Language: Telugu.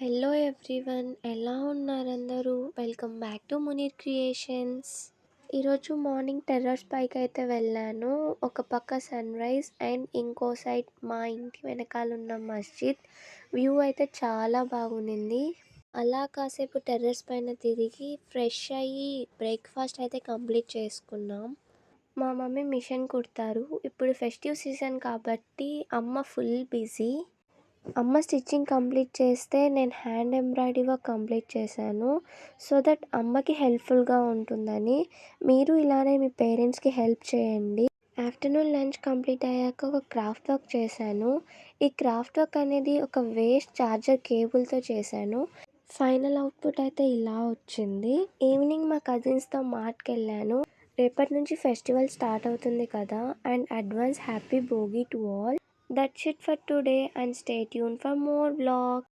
హలో ఎవ్రీవన్, ఎలా ఉన్నారందరూ? Welcome back to Munir creations. ఈరోజు మార్నింగ్ టెర్రస్ పైకి అయితే వెళ్ళాను. ఒక పక్క సన్ రైజ్ అండ్ ఇంకో సైడ్ మా ఇంటి వెనకాల ఉన్న మస్జిద్ వ్యూ అయితే చాలా బాగుంది. అలా కాసేపు టెర్రస్ పైన తిరిగి ఫ్రెష్ అయ్యి బ్రేక్ఫాస్ట్ అయితే కంప్లీట్ చేసుకున్నాం. మా మమ్మీ మిషన్ కుడతారు. ఇప్పుడు ఫెస్టివ్ సీజన్ కాబట్టి అమ్మ ఫుల్ బిజీ. అమ్మ స్టిచ్చింగ్ కంప్లీట్ చేస్తే నేను హ్యాండ్ ఎంబ్రాయిడరీ వర్క్ కంప్లీట్ చేశాను. సో దట్ అమ్మకి హెల్ప్ఫుల్గా ఉంటుందని. మీరు ఇలానే మీ పేరెంట్స్కి హెల్ప్ చేయండి. ఆఫ్టర్నూన్ లంచ్ కంప్లీట్ అయ్యాక ఒక క్రాఫ్ట్ వర్క్ చేశాను. ఈ క్రాఫ్ట్ వర్క్ అనేది ఒక వేస్ట్ ఛార్జర్ కేబుల్తో చేశాను. ఫైనల్ అవుట్పుట్ అయితే ఇలా వచ్చింది. ఈవినింగ్ మా కజిన్స్తో మార్ట్కి వెళ్ళాను. రేపటి నుంచి ఫెస్టివల్ స్టార్ట్ అవుతుంది కదా, and advance happy Bhogi to all. That's it for today and stay tuned for more vlogs.